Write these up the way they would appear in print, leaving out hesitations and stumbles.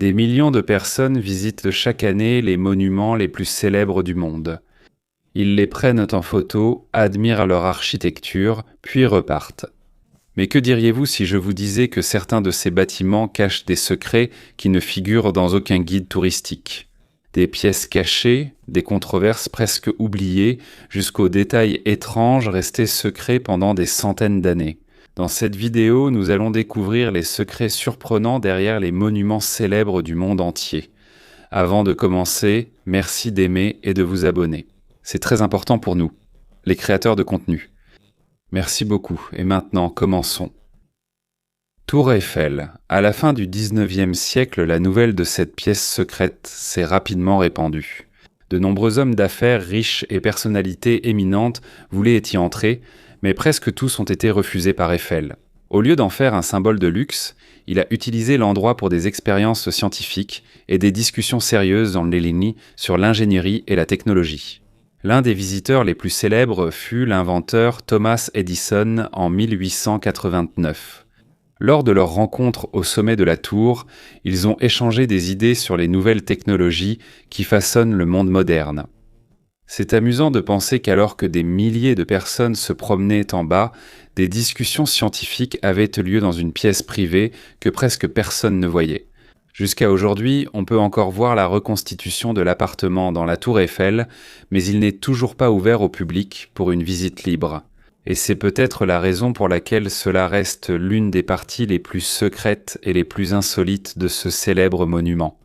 Des millions de personnes visitent chaque année les monuments les plus célèbres du monde. Ils les prennent en photo, admirent leur architecture, puis repartent. Mais que diriez-vous si je vous disais que certains de ces bâtiments cachent des secrets qui ne figurent dans aucun guide touristique ? Des pièces cachées, des controverses presque oubliées, jusqu'aux détails étranges restés secrets pendant des centaines d'années. Dans cette vidéo, nous allons découvrir les secrets surprenants derrière les monuments célèbres du monde entier. Avant de commencer, merci d'aimer et de vous abonner. C'est très important pour nous, les créateurs de contenu. Merci beaucoup, et maintenant, commençons. Tour Eiffel. À la fin du XIXe siècle, la nouvelle de cette pièce secrète s'est rapidement répandue. De nombreux hommes d'affaires riches et personnalités éminentes voulaient y entrer, mais presque tous ont été refusés par Eiffel. Au lieu d'en faire un symbole de luxe, il a utilisé l'endroit pour des expériences scientifiques et des discussions sérieuses dans les lignes sur l'ingénierie et la technologie. L'un des visiteurs les plus célèbres fut l'inventeur Thomas Edison en 1889. Lors de leur rencontre au sommet de la tour, ils ont échangé des idées sur les nouvelles technologies qui façonnent le monde moderne. C'est amusant de penser qu'alors que des milliers de personnes se promenaient en bas, des discussions scientifiques avaient lieu dans une pièce privée que presque personne ne voyait. Jusqu'à aujourd'hui, on peut encore voir la reconstitution de l'appartement dans la tour Eiffel, mais il n'est toujours pas ouvert au public pour une visite libre. Et c'est peut-être la raison pour laquelle cela reste l'une des parties les plus secrètes et les plus insolites de ce célèbre monument.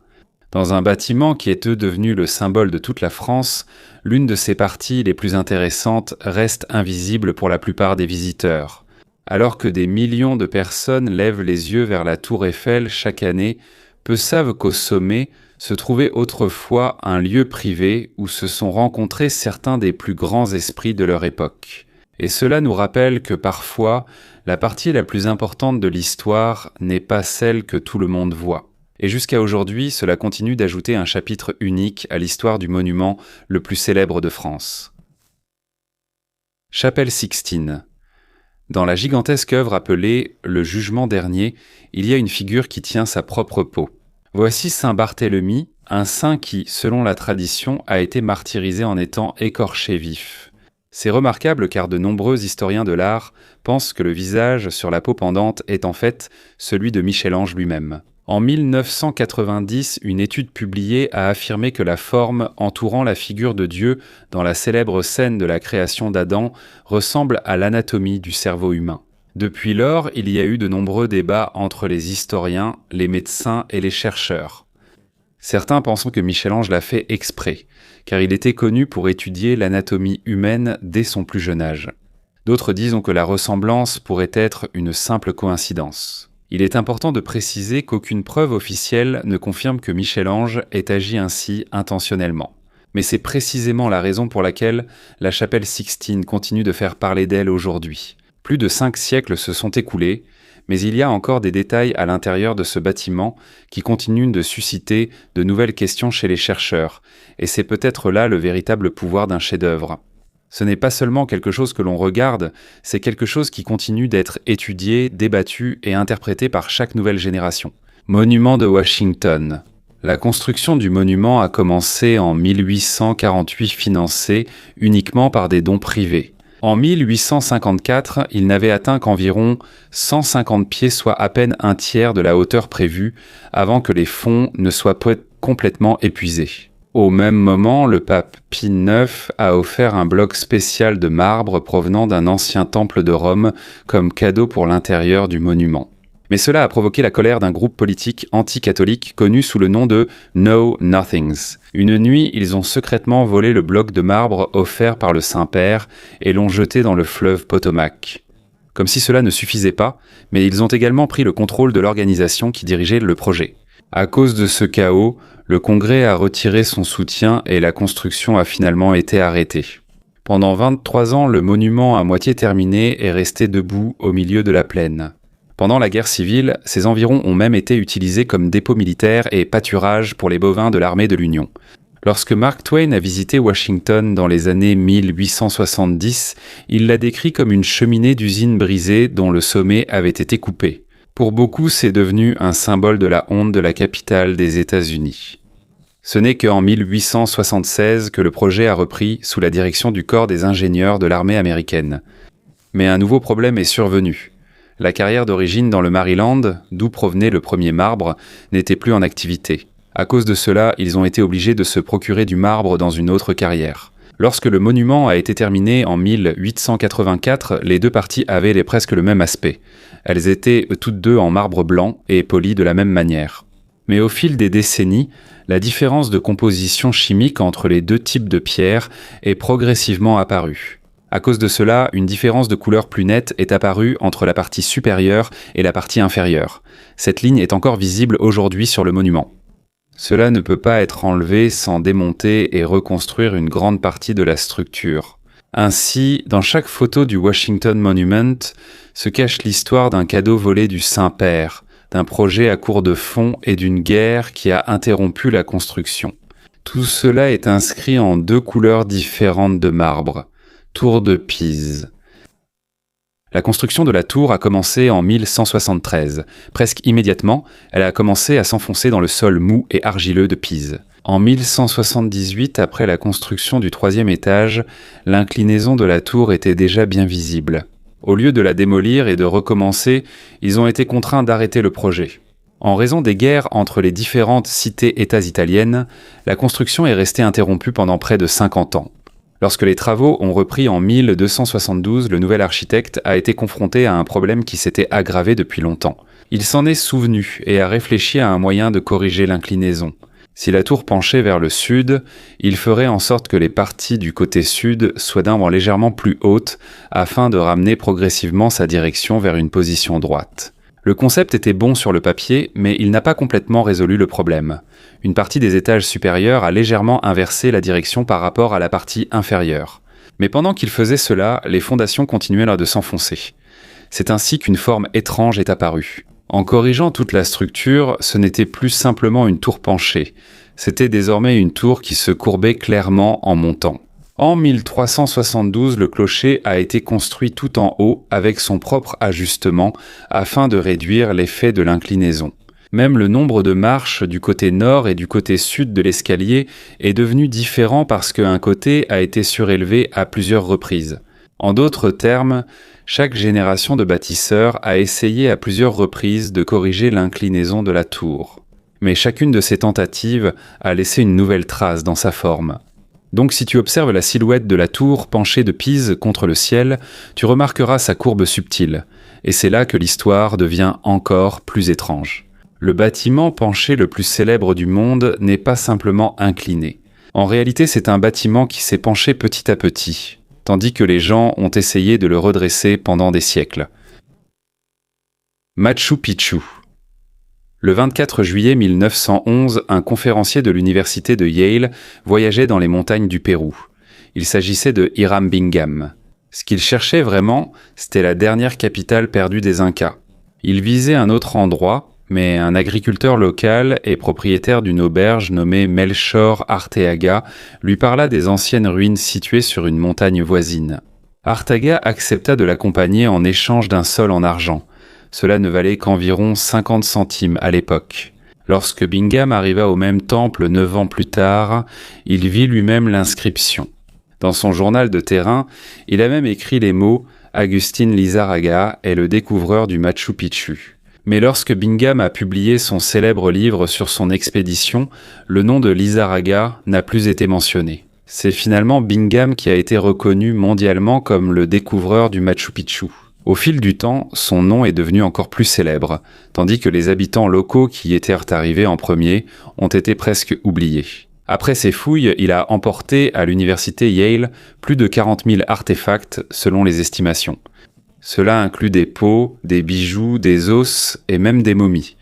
Dans un bâtiment qui est devenu le symbole de toute la France, l'une de ses parties les plus intéressantes reste invisible pour la plupart des visiteurs. Alors que des millions de personnes lèvent les yeux vers la tour Eiffel chaque année, peu savent qu'au sommet se trouvait autrefois un lieu privé où se sont rencontrés certains des plus grands esprits de leur époque. Et cela nous rappelle que parfois, la partie la plus importante de l'histoire n'est pas celle que tout le monde voit. Et jusqu'à aujourd'hui, cela continue d'ajouter un chapitre unique à l'histoire du monument le plus célèbre de France. Chapelle Sixtine. Dans la gigantesque œuvre appelée « Le Jugement dernier », il y a une figure qui tient sa propre peau. Voici Saint Barthélemy, un saint qui, selon la tradition, a été martyrisé en étant écorché vif. C'est remarquable car de nombreux historiens de l'art pensent que le visage sur la peau pendante est en fait celui de Michel-Ange lui-même. En 1990, une étude publiée a affirmé que la forme entourant la figure de Dieu dans la célèbre scène de la création d'Adam ressemble à l'anatomie du cerveau humain. Depuis lors, il y a eu de nombreux débats entre les historiens, les médecins et les chercheurs. Certains pensent que Michel-Ange l'a fait exprès, car il était connu pour étudier l'anatomie humaine dès son plus jeune âge. D'autres disent que la ressemblance pourrait être une simple coïncidence. Il est important de préciser qu'aucune preuve officielle ne confirme que Michel-Ange ait agi ainsi intentionnellement. Mais c'est précisément la raison pour laquelle la chapelle Sixtine continue de faire parler d'elle aujourd'hui. Plus de 5 siècles se sont écoulés, mais il y a encore des détails à l'intérieur de ce bâtiment qui continuent de susciter de nouvelles questions chez les chercheurs, et c'est peut-être là le véritable pouvoir d'un chef-d'œuvre. Ce n'est pas seulement quelque chose que l'on regarde, c'est quelque chose qui continue d'être étudié, débattu et interprété par chaque nouvelle génération. Monument de Washington. La construction du monument a commencé en 1848 financé uniquement par des dons privés. En 1854, il n'avait atteint qu'environ 150 pieds, soit à peine un tiers de la hauteur prévue, avant que les fonds ne soient complètement épuisés. Au même moment, le pape Pie IX a offert un bloc spécial de marbre provenant d'un ancien temple de Rome comme cadeau pour l'intérieur du monument. Mais cela a provoqué la colère d'un groupe politique anti-catholique connu sous le nom de Know Nothings. Une nuit, ils ont secrètement volé le bloc de marbre offert par le Saint-Père et l'ont jeté dans le fleuve Potomac. Comme si cela ne suffisait pas, mais ils ont également pris le contrôle de l'organisation qui dirigeait le projet. À cause de ce chaos, le Congrès a retiré son soutien et la construction a finalement été arrêtée. Pendant 23 ans, le monument à moitié terminé est resté debout au milieu de la plaine. Pendant la guerre civile, ces environs ont même été utilisés comme dépôt militaire et pâturage pour les bovins de l'armée de l'Union. Lorsque Mark Twain a visité Washington dans les années 1870, il l'a décrit comme une cheminée d'usine brisée dont le sommet avait été coupé. Pour beaucoup, c'est devenu un symbole de la honte de la capitale des États-Unis. Ce n'est qu'en 1876 que le projet a repris sous la direction du corps des ingénieurs de l'armée américaine. Mais un nouveau problème est survenu. La carrière d'origine dans le Maryland, d'où provenait le premier marbre, n'était plus en activité. À cause de cela, ils ont été obligés de se procurer du marbre dans une autre carrière. Lorsque le monument a été terminé en 1884, les deux parties avaient presque le même aspect. Elles étaient toutes deux en marbre blanc et polies de la même manière. Mais au fil des décennies, la différence de composition chimique entre les deux types de pierres est progressivement apparue. À cause de cela, une différence de couleur plus nette est apparue entre la partie supérieure et la partie inférieure. Cette ligne est encore visible aujourd'hui sur le monument. Cela ne peut pas être enlevé sans démonter et reconstruire une grande partie de la structure. Ainsi, dans chaque photo du Washington Monument se cache l'histoire d'un cadeau volé du Saint-Père, d'un projet à court de fonds et d'une guerre qui a interrompu la construction. Tout cela est inscrit en deux couleurs différentes de marbre. Tour de Pise. La construction de la tour a commencé en 1173. Presque immédiatement, elle a commencé à s'enfoncer dans le sol mou et argileux de Pise. En 1178, après la construction du troisième étage, l'inclinaison de la tour était déjà bien visible. Au lieu de la démolir et de recommencer, ils ont été contraints d'arrêter le projet. En raison des guerres entre les différentes cités-États italiennes, la construction est restée interrompue pendant près de 50 ans. Lorsque les travaux ont repris en 1272, le nouvel architecte a été confronté à un problème qui s'était aggravé depuis longtemps. Il s'en est souvenu et a réfléchi à un moyen de corriger l'inclinaison. Si la tour penchait vers le sud, il ferait en sorte que les parties du côté sud soient d'un vent légèrement plus hautes afin de ramener progressivement sa direction vers une position droite. Le concept était bon sur le papier, mais il n'a pas complètement résolu le problème. Une partie des étages supérieurs a légèrement inversé la direction par rapport à la partie inférieure. Mais pendant qu'il faisait cela, les fondations continuaient de s'enfoncer. C'est ainsi qu'une forme étrange est apparue. En corrigeant toute la structure, ce n'était plus simplement une tour penchée. C'était désormais une tour qui se courbait clairement en montant. En 1372, le clocher a été construit tout en haut avec son propre ajustement afin de réduire l'effet de l'inclinaison. Même le nombre de marches du côté nord et du côté sud de l'escalier est devenu différent parce qu'un côté a été surélevé à plusieurs reprises. En d'autres termes, chaque génération de bâtisseurs a essayé à plusieurs reprises de corriger l'inclinaison de la tour. Mais chacune de ces tentatives a laissé une nouvelle trace dans sa forme. Donc si tu observes la silhouette de la tour penchée de Pise contre le ciel, tu remarqueras sa courbe subtile. Et c'est là que l'histoire devient encore plus étrange. Le bâtiment penché le plus célèbre du monde n'est pas simplement incliné. En réalité, c'est un bâtiment qui s'est penché petit à petit, tandis que les gens ont essayé de le redresser pendant des siècles. Machu Picchu. Le 24 juillet 1911, un conférencier de l'université de Yale voyageait dans les montagnes du Pérou. Il s'agissait de Hiram Bingham. Ce qu'il cherchait vraiment, c'était la dernière capitale perdue des Incas. Il visait un autre endroit, mais un agriculteur local et propriétaire d'une auberge nommée Melchor Arteaga lui parla des anciennes ruines situées sur une montagne voisine. Arteaga accepta de l'accompagner en échange d'un sol en argent. Cela ne valait qu'environ 50 centimes à l'époque. Lorsque Bingham arriva au même temple 9 ans plus tard, il vit lui-même l'inscription. Dans son journal de terrain, il a même écrit les mots « Agustín Lizárraga est le découvreur du Machu Picchu ». Mais lorsque Bingham a publié son célèbre livre sur son expédition, le nom de Lizárraga n'a plus été mentionné. C'est finalement Bingham qui a été reconnu mondialement comme le découvreur du Machu Picchu. Au fil du temps, son nom est devenu encore plus célèbre, tandis que les habitants locaux qui y étaient arrivés en premier ont été presque oubliés. Après ces fouilles, il a emporté à l'université Yale plus de 40 000 artefacts selon les estimations. Cela inclut des peaux, des bijoux, des os et même des momies.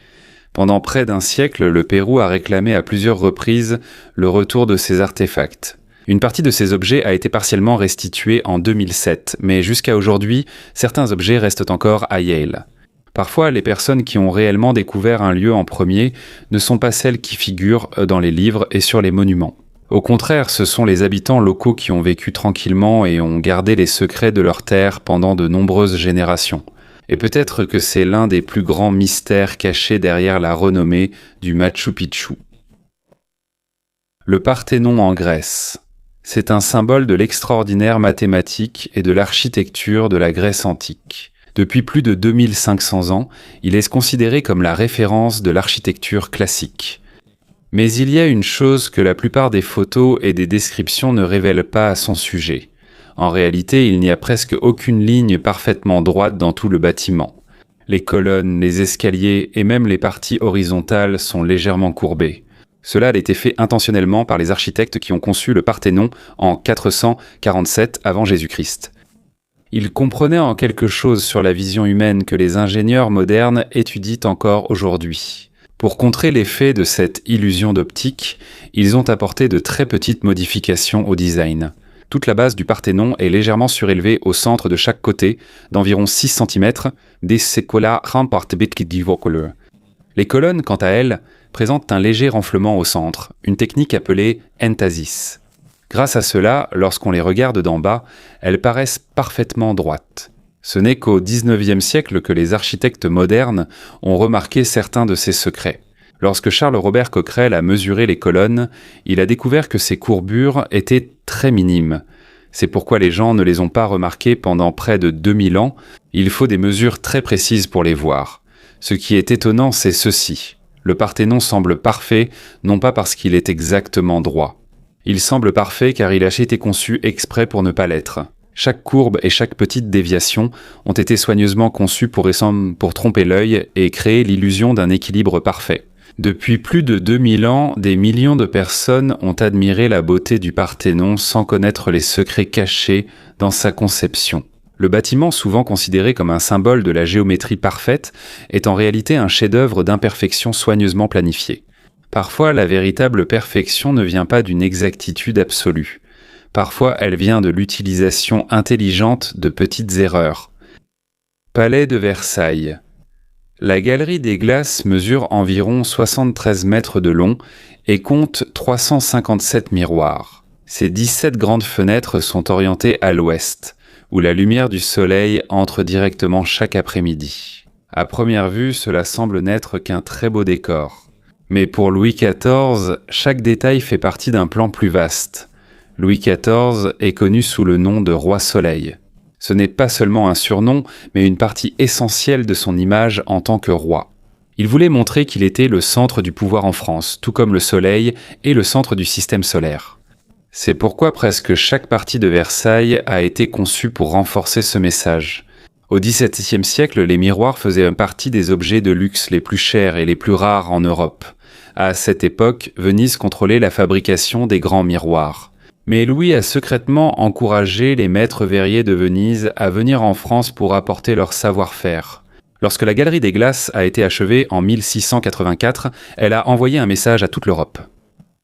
Pendant près d'un siècle, le Pérou a réclamé à plusieurs reprises le retour de ces artefacts. Une partie de ces objets a été partiellement restituée en 2007, mais jusqu'à aujourd'hui, certains objets restent encore à Yale. Parfois, les personnes qui ont réellement découvert un lieu en premier ne sont pas celles qui figurent dans les livres et sur les monuments. Au contraire, ce sont les habitants locaux qui ont vécu tranquillement et ont gardé les secrets de leur terre pendant de nombreuses générations. Et peut-être que c'est l'un des plus grands mystères cachés derrière la renommée du Machu Picchu. Le Parthénon en Grèce. C'est un symbole de l'extraordinaire mathématique et de l'architecture de la Grèce antique. Depuis plus de 2500 ans, il est considéré comme la référence de l'architecture classique. Mais il y a une chose que la plupart des photos et des descriptions ne révèlent pas à son sujet. En réalité, il n'y a presque aucune ligne parfaitement droite dans tout le bâtiment. Les colonnes, les escaliers et même les parties horizontales sont légèrement courbées. Cela a été fait intentionnellement par les architectes qui ont conçu le Parthénon en 447 avant Jésus-Christ. Ils comprenaient en quelque chose sur la vision humaine que les ingénieurs modernes étudient encore aujourd'hui. Pour contrer l'effet de cette illusion d'optique, ils ont apporté de très petites modifications au design. Toute la base du Parthénon est légèrement surélevée au centre de chaque côté, d'environ 6 cm, Les colonnes, quant à elles, présentent un léger renflement au centre, une technique appelée entasis. Grâce à cela, lorsqu'on les regarde d'en bas, elles paraissent parfaitement droites. Ce n'est qu'au XIXe siècle que les architectes modernes ont remarqué certains de ces secrets. Lorsque Charles Robert Coquerel a mesuré les colonnes, il a découvert que ces courbures étaient très minimes. C'est pourquoi les gens ne les ont pas remarquées pendant près de 2000 ans. Il faut des mesures très précises pour les voir. Ce qui est étonnant, c'est ceci. Le Parthénon semble parfait, non pas parce qu'il est exactement droit. Il semble parfait car il a été conçu exprès pour ne pas l'être. Chaque courbe et chaque petite déviation ont été soigneusement conçues pour tromper l'œil et créer l'illusion d'un équilibre parfait. Depuis plus de 2000 ans, des millions de personnes ont admiré la beauté du Parthénon sans connaître les secrets cachés dans sa conception. Le bâtiment, souvent considéré comme un symbole de la géométrie parfaite, est en réalité un chef-d'œuvre d'imperfection soigneusement planifié. Parfois, la véritable perfection ne vient pas d'une exactitude absolue. Parfois, elle vient de l'utilisation intelligente de petites erreurs. Palais de Versailles. La Galerie des Glaces mesure environ 73 mètres de long et compte 357 miroirs. Ses 17 grandes fenêtres sont orientées à l'ouest, où la lumière du soleil entre directement chaque après-midi. À première vue, cela semble n'être qu'un très beau décor. Mais pour Louis XIV, chaque détail fait partie d'un plan plus vaste. Louis XIV est connu sous le nom de Roi Soleil. Ce n'est pas seulement un surnom, mais une partie essentielle de son image en tant que roi. Il voulait montrer qu'il était le centre du pouvoir en France, tout comme le Soleil est le centre du système solaire. C'est pourquoi presque chaque partie de Versailles a été conçue pour renforcer ce message. Au XVIIe siècle, les miroirs faisaient partie des objets de luxe les plus chers et les plus rares en Europe. À cette époque, Venise contrôlait la fabrication des grands miroirs. Mais Louis a secrètement encouragé les maîtres verriers de Venise à venir en France pour apporter leur savoir-faire. Lorsque la Galerie des Glaces a été achevée en 1684, elle a envoyé un message à toute l'Europe.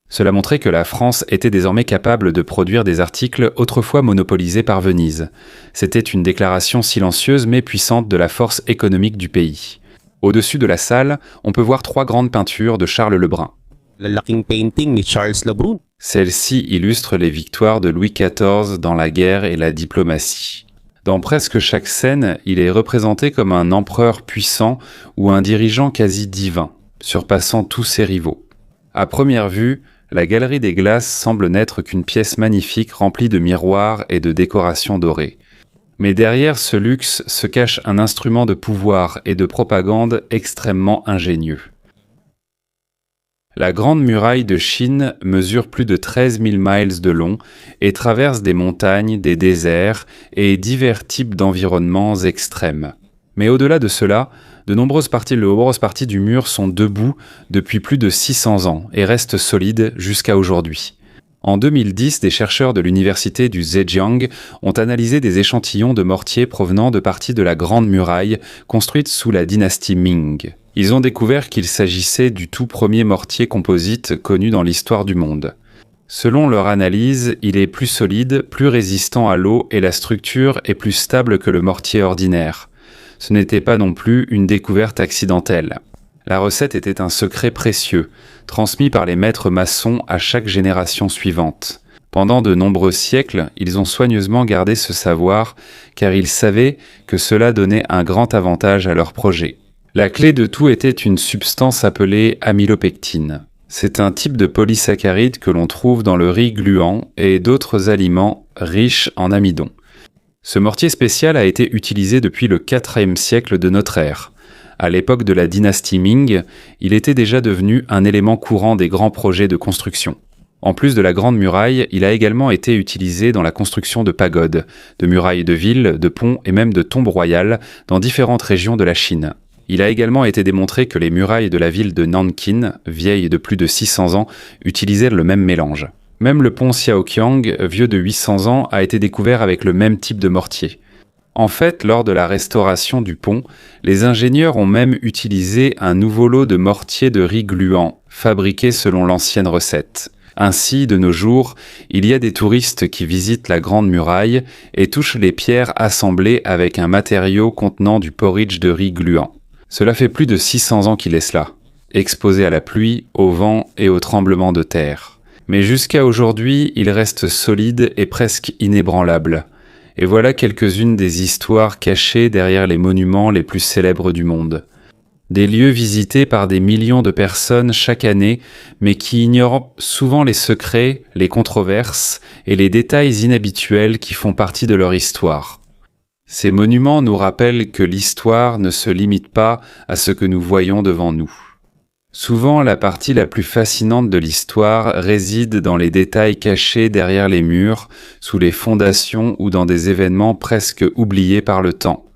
Cela montrait que la France était désormais capable de produire des articles autrefois monopolisés par Venise. C'était une déclaration silencieuse mais puissante de la force économique du pays. Au-dessus de la salle, on peut voir 3 grandes peintures de Charles Le Brun. Lalaking painting ni Charles Le Brun. Celle-ci illustre les victoires de Louis XIV dans la guerre et la diplomatie. Dans presque chaque scène, il est représenté comme un empereur puissant ou un dirigeant quasi divin, surpassant tous ses rivaux. À première vue, la Galerie des Glaces semble n'être qu'une pièce magnifique remplie de miroirs et de décorations dorées. Mais derrière ce luxe se cache un instrument de pouvoir et de propagande extrêmement ingénieux. La Grande Muraille de Chine mesure plus de 13 000 miles de long et traverse des montagnes, des déserts et divers types d'environnements extrêmes. Mais au-delà de cela, de nombreuses parties du mur sont debout depuis plus de 600 ans et restent solides jusqu'à aujourd'hui. En 2010, des chercheurs de l'université du Zhejiang ont analysé des échantillons de mortiers provenant de parties de la Grande Muraille construite sous la dynastie Ming. Ils ont découvert qu'il s'agissait du tout premier mortier composite connu dans l'histoire du monde. Selon leur analyse, il est plus solide, plus résistant à l'eau et la structure est plus stable que le mortier ordinaire. Ce n'était pas non plus une découverte accidentelle. La recette était un secret précieux, transmis par les maîtres maçons à chaque génération suivante. Pendant de nombreux siècles, ils ont soigneusement gardé ce savoir, car ils savaient que cela donnait un grand avantage à leur projet. La clé de tout était une substance appelée amylopectine. C'est un type de polysaccharide que l'on trouve dans le riz gluant et d'autres aliments riches en amidon. Ce mortier spécial a été utilisé depuis le IVe siècle de notre ère. À l'époque de la dynastie Ming, il était déjà devenu un élément courant des grands projets de construction. En plus de la Grande Muraille, il a également été utilisé dans la construction de pagodes, de murailles de villes, de ponts et même de tombes royales dans différentes régions de la Chine. Il a également été démontré que les murailles de la ville de Nankin, vieilles de plus de 600 ans, utilisaient le même mélange. Même le pont Xiaoqiang, vieux de 800 ans, a été découvert avec le même type de mortier. En fait, lors de la restauration du pont, les ingénieurs ont même utilisé un nouveau lot de mortier de riz gluant, fabriqué selon l'ancienne recette. Ainsi, de nos jours, il y a des touristes qui visitent la Grande Muraille et touchent les pierres assemblées avec un matériau contenant du porridge de riz gluant. Cela fait plus de 600 ans qu'il est cela, exposé à la pluie, au vent et aux tremblements de terre. Mais jusqu'à aujourd'hui, il reste solide et presque inébranlable. Et voilà quelques-unes des histoires cachées derrière les monuments les plus célèbres du monde. Des lieux visités par des millions de personnes chaque année, mais qui ignorent souvent les secrets, les controverses et les détails inhabituels qui font partie de leur histoire. Ces monuments nous rappellent que l'histoire ne se limite pas à ce que nous voyons devant nous. Souvent, la partie la plus fascinante de l'histoire réside dans les détails cachés derrière les murs, sous les fondations ou dans des événements presque oubliés par le temps.